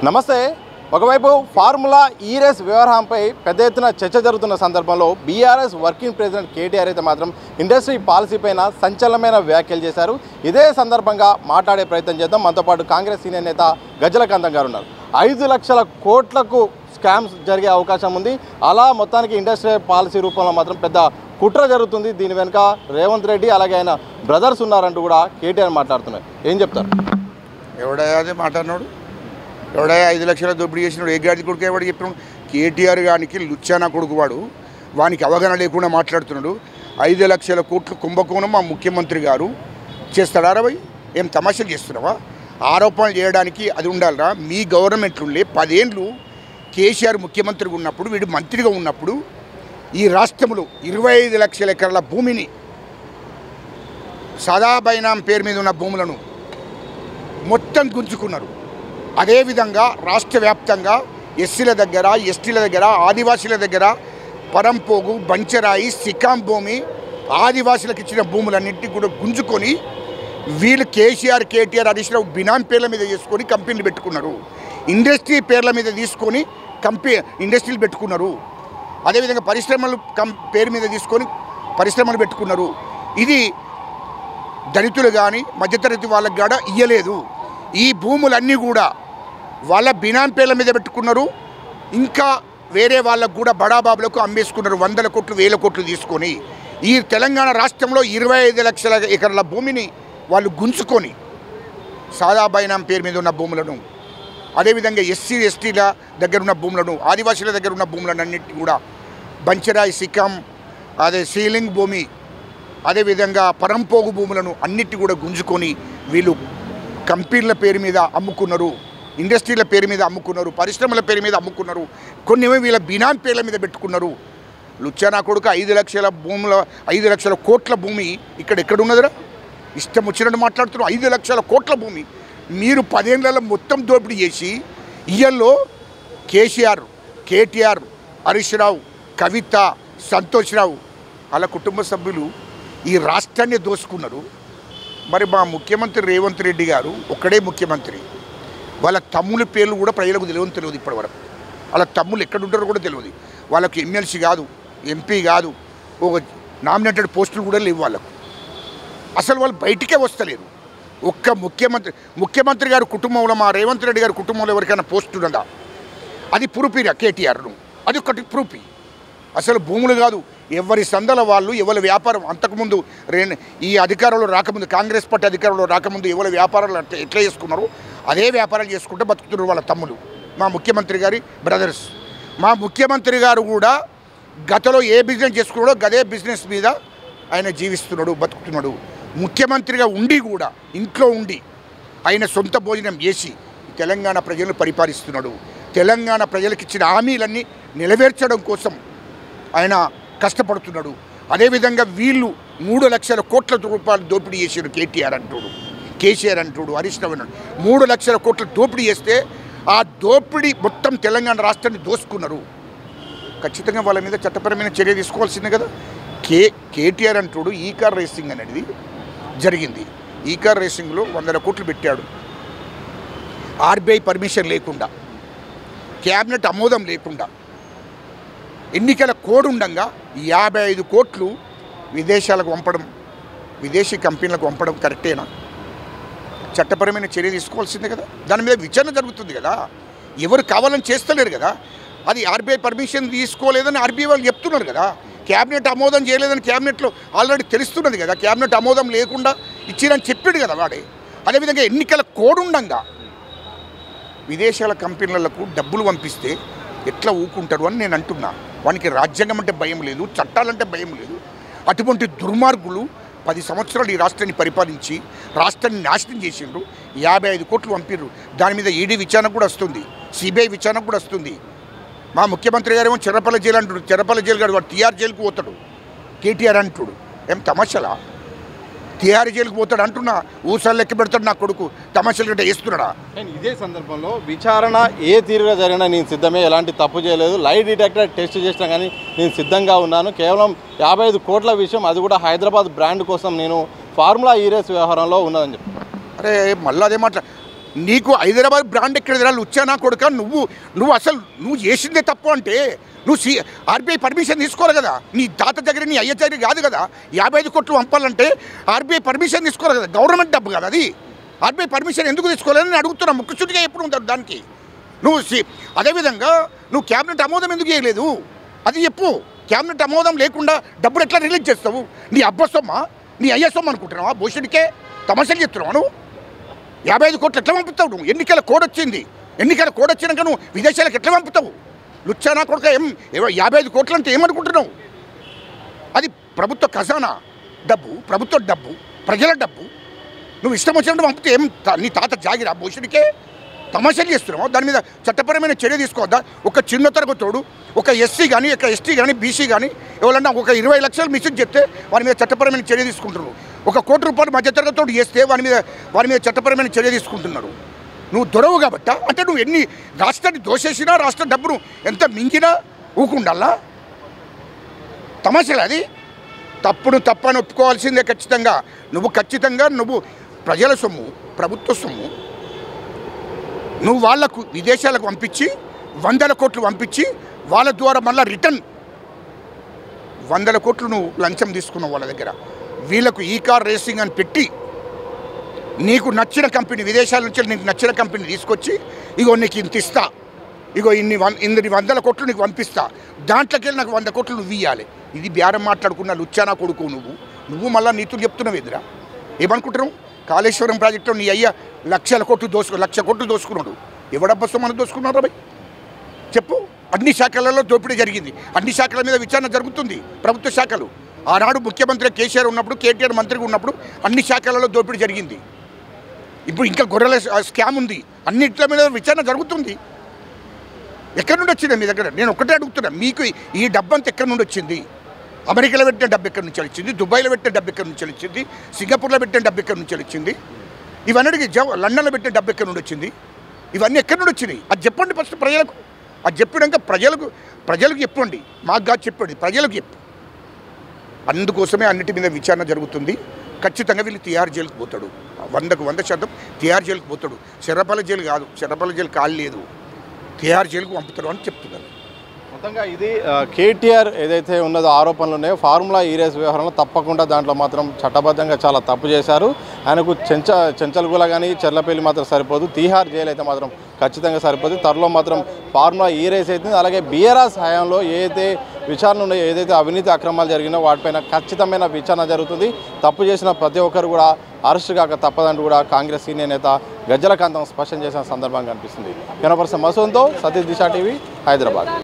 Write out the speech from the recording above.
నమస్తే. ఒకవైపు ఫార్ములా ఈ రేస్ వ్యవహారంపై పెద్ద ఎత్తున చర్చ జరుగుతున్న సందర్భంలో బీఆర్ఎస్ వర్కింగ్ ప్రెసిడెంట్ కేటీఆర్ అయితే మాత్రం ఇండస్ట్రీ పాలసీ పైన సంచలనమైన వ్యాఖ్యలు చేశారు. ఇదే సందర్భంంగా మాట్లాడే ప్రయత్నం చేద్దాం. మనతో పాటు కాంగ్రెస్ సీనియర్ నేత గజ్జల కాంతం గారు ఉన్నారు. 5 లక్షల కోట్లకు స్కామ్స్ జరిగే అవకాశం ఉంది. అలా మొత్తానికి ఇండస్ట్రీ పాలసీ రూపంలో మాత్రం పెద్ద కుట్ర జరుగుతుంది. దీని వెనుక రేవంత్ రెడ్డి అలాగే ఆయన బ్రదర్స్ ఉన్నారంటూ కూడా కేటీఆర్ మాట్లాడుతున్నారు. ఏం చెప్తారు? ఎవడదే మాట్లాడినాడు? ఎవడా 5 లక్షల దోపిడీ చేసినాడు? ఏ గాడి కొడుకు ఎవడు చెప్పినాడు? కేటీఆర్ గానికి లుచ్చానా కొడుకు వాడు, వానికి అవగాహన లేకుండా మాట్లాడుతున్నాడు. 5 లక్షల కోట్లు కుంభకోణం మా ముఖ్యమంత్రి గారు చేస్తాడా? రవై ఏం తమాషలు చేస్తున్నావా? ఆరోపణలు చేయడానికి అది ఉండాలరా? మీ గవర్నమెంట్లుండే 10 ఏళ్ళు కేసీఆర్ ముఖ్యమంత్రిగా ఉన్నప్పుడు, వీడు మంత్రిగా ఉన్నప్పుడు ఈ రాష్ట్రంలో 25 లక్షల ఎకరాల భూమిని, సదాబైనాం పేరు మీద ఉన్న భూములను మొత్తం గుంజుకున్నారు. అదేవిధంగా రాష్ట్ర వ్యాప్తంగా ఎస్సీల దగ్గర, ఎస్టీల దగ్గర, ఆదివాసీల దగ్గర పరంపోగు, బంచరాయి, సికాం భూమి, ఆదివాసీలకు ఇచ్చిన భూములన్నింటినీ కూడా గుంజుకొని వీళ్ళు కేసీఆర్, కేటీఆర్, హరీష్ రావు బినామీ పేర్ల మీద చేసుకొని కంపెనీలు పెట్టుకున్నారు. ఇండస్ట్రీ పేర్ల మీద తీసుకొని ఇండస్ట్రీలు పెట్టుకున్నారు. అదేవిధంగా పరిశ్రమలు పేరు మీద తీసుకొని పరిశ్రమలు పెట్టుకున్నారు. ఇది దళితులు కానీ మధ్యతరగతి వాళ్ళకి కూడా ఇయ్యలేదు. ఈ భూములన్నీ కూడా వాళ్ళ బినామీ పేర్ల మీద పెట్టుకున్నారు. ఇంకా వేరే వాళ్ళకు కూడా బడాబాబులకు అమ్మేసుకున్నారు. 100 కోట్లు 1000 కోట్లు తీసుకొని ఈ తెలంగాణ రాష్ట్రంలో 25 లక్షల ఎకరాల భూమిని వాళ్ళు గుంజుకొని సాదాబైనాం పేరు మీద ఉన్న భూములను, అదేవిధంగా ఎస్సీ ఎస్టీల దగ్గర ఉన్న భూములను, ఆదివాసీల దగ్గర ఉన్న భూములను అన్నింటినీ కూడా బంచరాయి, సికాం, అదే సీలింగ్ భూమి, అదేవిధంగా పరంపోగు భూములను అన్నిటి కూడా గుంజుకొని వీళ్ళు కంపెనీల పేరు మీద అమ్ముకున్నారు, ఇండస్ట్రీల పేరు మీద అమ్ముకున్నారు, పరిశ్రమల పేరు మీద అమ్ముకున్నారు. కొన్ని వీళ్ళ బినామీ పేర్ల మీద పెట్టుకున్నారు. లుచ్చానా కొడుకు 5 లక్షల భూముల 5 లక్షల కోట్ల భూమి ఎక్కడున్నదిరా? ఇష్టం వచ్చినట్టు మాట్లాడుతున్నారు. 5 లక్షల కోట్ల భూమి మీరు 10 ఏళ్లలో మొత్తం దోపిడీ చేసి ఇయ్యల్లో కేసీఆర్, కేటీఆర్, హరీష్ రావు, కవిత, సంతోష్ రావు వాళ్ళ కుటుంబ సభ్యులు ఈ రాష్ట్రాన్ని దోసుకున్నారు. మరి మా ముఖ్యమంత్రి రేవంత్ రెడ్డి గారు ఒక్కడే ముఖ్యమంత్రి. వాళ్ళ తమ్ముల పేర్లు కూడా ప్రజలకు తెలియదు ఇప్పటివరకు. వాళ్ళ తమ్ముళ్ళు ఎక్కడుంటారో కూడా తెలియదు. వాళ్ళకి ఎమ్మెల్సీ కాదు, ఎంపీ కాదు, ఒక నామినేటెడ్ పోస్టులు కూడా లేవు వాళ్ళకు. అసలు వాళ్ళు బయటికే వస్తలేరు. ఒక్క ముఖ్యమంత్రి గారి కుటుంబంలో, మా రేవంత్ రెడ్డి గారి కుటుంబంలో ఎవరికైనా పోస్టు ఉన్నదా? అది ప్రూఫీరా కేటీఆర్ను? అది ఒకటి ప్రూఫీ. అసలు భూములు కాదు, ఎవరి సందల వాళ్ళు, ఎవరి వ్యాపారం. అంతకుముందు ఈ అధికారంలో రాకముందు, కాంగ్రెస్ పార్టీ అధికారంలో రాకముందు ఎవరి వ్యాపారాలు ఎట్లా చేసుకున్నారో అదే వ్యాపారాలు చేసుకుంటూ బతుకుతున్నారు వాళ్ళ తమ్ముడు, మా ముఖ్యమంత్రి గారి బ్రదర్స్. మా ముఖ్యమంత్రి గారు కూడా గతంలో ఏ బిజినెస్ చేసుకున్నాడో గదే బిజినెస్ మీద ఆయన జీవిస్తున్నాడు, బతుకుతున్నాడు. ముఖ్యమంత్రిగా ఉండి కూడా ఇంట్లో ఉండి ఆయన సొంత భోజనం చేసి తెలంగాణ ప్రజలను పరిపాలిస్తున్నాడు. తెలంగాణ ప్రజలకు ఇచ్చిన హామీలన్నీ నెరవేర్చడం కోసం ఆయన కష్టపడుతున్నాడు. అదేవిధంగా వీళ్ళు 3 లక్షల కోట్ల రూపాయలు దోపిడీ చేశారు. కేసీఆర్ అంటాడు, హరీష్ రావు అన్నాడు. 3 లక్షల కోట్ల దోపిడీ చేస్తే ఆ దోపిడీ మొత్తం తెలంగాణ రాష్ట్రాన్ని దోసుకున్నారు. ఖచ్చితంగా వాళ్ళ మీద చట్టపరమైన చర్య తీసుకోవాల్సిందే కదా. కేటీఆర్ అంటాడు ఈ కార్ రేసింగ్ అనేది జరిగింది. ఈ కార్ రేసింగ్లో 100 కోట్లు పెట్టాడు. ఆర్బీఐ పర్మిషన్ లేకుండా, క్యాబినెట్ ఆమోదం లేకుండా, ఎన్నికల కోడ్ ఉండగా 55 కోట్లు విదేశాలకు పంపడం, విదేశీ కంపెనీలకు పంపడం కరెక్టేనా? చట్టపరమైన చర్య తీసుకోవాల్సిందే కదా. దాని మీద విచారణ జరుగుతుంది కదా. ఎవరు కావాలని చేస్తలేరు కదా. అది ఆర్బీఐ పర్మిషన్ తీసుకోలేదని ఆర్బీఐ వాళ్ళు చెప్తున్నారు కదా. క్యాబినెట్ ఆమోదం చేయలేదని క్యాబినెట్లో ఆల్రెడీ తెలుస్తున్నది కదా. క్యాబినెట్ ఆమోదం లేకుండా ఇచ్చిరని చెప్పాడు కదా వాడే. అదేవిధంగా ఎన్నికల కోడ్ ఉండగా విదేశాల కంపెనీలకు డబ్బులు పంపిస్తే ఎట్లా ఊకుంటారు అని నేను అంటున్నా. వానికి రాజ్యాంగం అంటే భయం లేదు, చట్టాలంటే భయం లేదు. అటువంటి దుర్మార్గులు 10 సంవత్సరాలు ఈ రాష్ట్రాన్ని పరిపాలించి రాష్ట్రాన్ని నాశనం చేసిండ్రు. 55 కోట్లు పంపిర్రు. దాని మీద ఈడీ విచారణ కూడా వస్తుంది, సిబిఐ విచారణ కూడా వస్తుంది. మా ముఖ్యమంత్రి గారు ఏమో చెర్రపల్లి జైలు అంటాడు. చెర్రపల్లి జైలు కాదు, వాడు టీఆర్ జైలుకు పోతాడు. కేటీఆర్ అంటాడు. ఏం తమాషలా? టీఆర్ జైలుకు పోతాడు అంటున్నా. ఊసాలు లెక్క పెడతాడు నా కొడుకు. తమాషాలు గట్ట వేస్తున్నాడా? ఇదే సందర్భంలో విచారణ ఏ తీరుగా జరిగినా నేను సిద్ధమే, ఎలాంటి తప్పు చేయలేదు, లై డిటెక్టర్ టెస్ట్ చేసినా కానీ నేను సిద్ధంగా ఉన్నాను. కేవలం 55 కోట్ల విషయం, అది కూడా హైదరాబాద్ బ్రాండ్ కోసం నేను ఫార్ములా ఈ రేస్ వ్యవహారంలో ఉన్నదని చెప్పి. అరే మళ్ళీ అదే నీకు హైదరాబాద్ బ్రాండ్ ఎక్కడ లుచ్చానా కొడుక నువ్వు అసలు నువ్వు చేసిందే తప్పు అంటే నువ్వు ఆర్బీఐ పర్మిషన్ తీసుకోవాలి కదా. నీ తాత దగ్గర నీ అయ్య దగ్గర కాదు కదా 55 కోట్లు పంపాలంటే ఆర్బీఐ పర్మిషన్ తీసుకోవాలి కదా. గవర్నమెంట్ డబ్బు కదా అది. ఆర్బీఐ పర్మిషన్ ఎందుకు తీసుకోవాలని నేను అడుగుతున్నా. ముక్కుచుడిగా ఎప్పుడు ఉంటారు దానికి. నువ్వు అదేవిధంగా నువ్వు క్యాబినెట్ ఆమోదం ఎందుకు చేయలేదు అది చెప్పు. క్యాబినెట్ ఆమోదం లేకుండా డబ్బులు ఎట్లా రిలీజ్ చేస్తావు? నీ అబ్బ సొమ్మ నీ అయ్య సొమ్మ అనుకుంటున్నావా? భూషణికే తమాషలు చెప్తున్నావు నువ్వు. 55 కోట్లు ఎట్లా పంపుతావు నువ్వు? ఎన్నికల కోడ్ వచ్చింది. ఎన్నికల కోడ్ వచ్చినాక నువ్వు విదేశాలకు ఎట్లా పంపుతావు? లుచ్చానా కొడుక 55 కోట్లు అంటే ఏమనుకుంటున్నావు? అది ప్రభుత్వ ఖజానా డబ్బు, ప్రభుత్వ డబ్బు, ప్రజల డబ్బు. నువ్వు ఇష్టం వచ్చినట్టు పంపితే నీ తాత జాగిరా? భూషణికే తమాషలు చేస్తున్నావు. దాని మీద చట్టపరమైన చర్య తీసుకోవద్దా? ఒక చిన్న తరగతోడు ఒక ఎస్సీ కానీ ఒక ఎస్టీ కానీ బీసీ కానీ ఎవరన్నా ఒక 20 లక్షలు మిస్యూజ్ చెప్తే వారి మీద చట్టపరమైన చర్య తీసుకుంటున్నారు. ఒక ₹1 కోటి మధ్యతరగతోడు చేస్తే వారి మీద చట్టపరమైన చర్య తీసుకుంటున్నారు. నువ్వు దొరవు కాబట్ట అంటే నువ్వు ఎన్ని రాష్ట్రాన్ని దోషేసినా రాష్ట్ర డబ్బును ఎంత మింగినా ఊకుండాలా? తమాషలు అది. తప్పని ఒప్పుకోవాల్సిందే ఖచ్చితంగా. నువ్వు ప్రజల సొమ్ము, ప్రభుత్వ సొమ్ము నువ్వు వాళ్లకు విదేశాలకు పంపించి 100 కోట్లు పంపించి వాళ్ళ ద్వారా మళ్ళీ రిటర్న్ 100 కోట్లు నువ్వు లంచం తీసుకున్నావు వాళ్ళ దగ్గర. వీళ్ళకు ఈ కార్ రేసింగ్ అని పెట్టి నీకు నచ్చిన కంపెనీ, విదేశాల నుంచి నీకు నచ్చిన కంపెనీ తీసుకొచ్చి ఇగో నీకు ఇంత ఇస్తా, ఇగో ఇన్ని 100 కోట్లు నీకు పంపిస్తా, దాంట్లోకి వెళ్ళి నాకు 100 కోట్లు నువ్వు ఇవ్వాలి. ఇది బేరం మాట్లాడుకున్న లుచ్చానా కొడుకు నువ్వు మళ్ళీ నీతులు చెప్తున్నావు ఎదురా. ఏమనుకుంటున్నావు? కాళేశ్వరం ప్రాజెక్టులో నీ అయ్య 1,00,000 కోట్లు దోసుకున్నాడు. ఎవడబ్బస్తో మనం దోసుకున్నారా భయ్ చెప్పు? అన్ని శాఖలలో దోపిడీ జరిగింది. అన్ని శాఖల మీద విచారణ జరుగుతుంది. ప్రభుత్వ శాఖలు ఆనాడు ముఖ్యమంత్రి కేసీఆర్ ఉన్నప్పుడు, కేటీఆర్ మంత్రిగా ఉన్నప్పుడు అన్ని శాఖలలో దోపిడీ జరిగింది. ఇప్పుడు ఇంకా గొర్రెల స్కామ్ ఉంది. అన్నింటి మీద విచారణ జరుగుతుంది. ఎక్కడి నుండి వచ్చింది మీ దగ్గర? నేను ఒకటే అడుగుతున్నా, మీకు ఈ డబ్బంతా ఎక్కడి నుండి వచ్చింది? అమెరికాలో పెట్టిన డబ్బు ఎక్కడి నుంచి వచ్చింది? దుబాయ్లో పెట్టిన డబ్బు ఎక్కడి నుంచి వచ్చింది? సింగపూర్లో పెట్టిన డబ్బు ఎక్కడి నుంచి వచ్చింది? ఇవన్నీ లండన్లో పెట్టిన డబ్బు ఎక్కడి నుండి వచ్చింది? ఇవన్నీ ఎక్కడి నుండి వచ్చినాయి? అది చెప్పండి ఫస్ట్ ప్రజలకు. అది చెప్పినాక ప్రజలకు చెప్పండి. మాకు కాదు చెప్పండి, ప్రజలకు చెప్పు. అందుకోసమే అన్నిటి మీద విచారణ జరుగుతుంది. ఖచ్చితంగా వీళ్ళు తిహార్ జైలుకు పోతాడు. 100% తిహార్ జైలుకు పోతాడు. శరపల్లి జైలు కాదు, శరపల్లి జైలు ఖాళీ లేదు, తిహార్ జైలుకు పంపుతాడు అని చెప్తున్నారు. మొత్తంగా ఇది కేటీఆర్ ఏదైతే ఉన్నదో ఆరోపణలు ఉన్నాయో ఫార్ములా ఈ రేస్ వ్యవహారంలో తప్పకుండా దాంట్లో మాత్రం చట్టబద్ధంగా చాలా తప్పు చేశారు. ఆయనకు చెంచల్గూల కానీ చెర్లపల్లి మాత్రం సరిపోదు, తీహార్ జైలు అయితే మాత్రం ఖచ్చితంగా సరిపోదు. త్వరలో మాత్రం ఫార్ములా ఈ రేస్ అవుతుంది. అలాగే బీఆర్ఎస్ హయాంలో ఏదైతే విచారణ ఉన్నాయో, ఏదైతే అవినీతి అక్రమాలు జరిగినో వాటిపైన ఖచ్చితమైన విచారణ జరుగుతుంది. తప్పు చేసిన ప్రతి ఒక్కరు కూడా అరెస్ట్ కాక తప్పదంటూ కూడా కాంగ్రెస్ సీనియర్ నేత గజ్జల కాంతం స్పష్టం చేసిన సందర్భంగా కనిపిస్తుంది. కెమెరా పర్సన్ మసూద్తో సతీష్ దిశ టీవీ, హైదరాబాద్.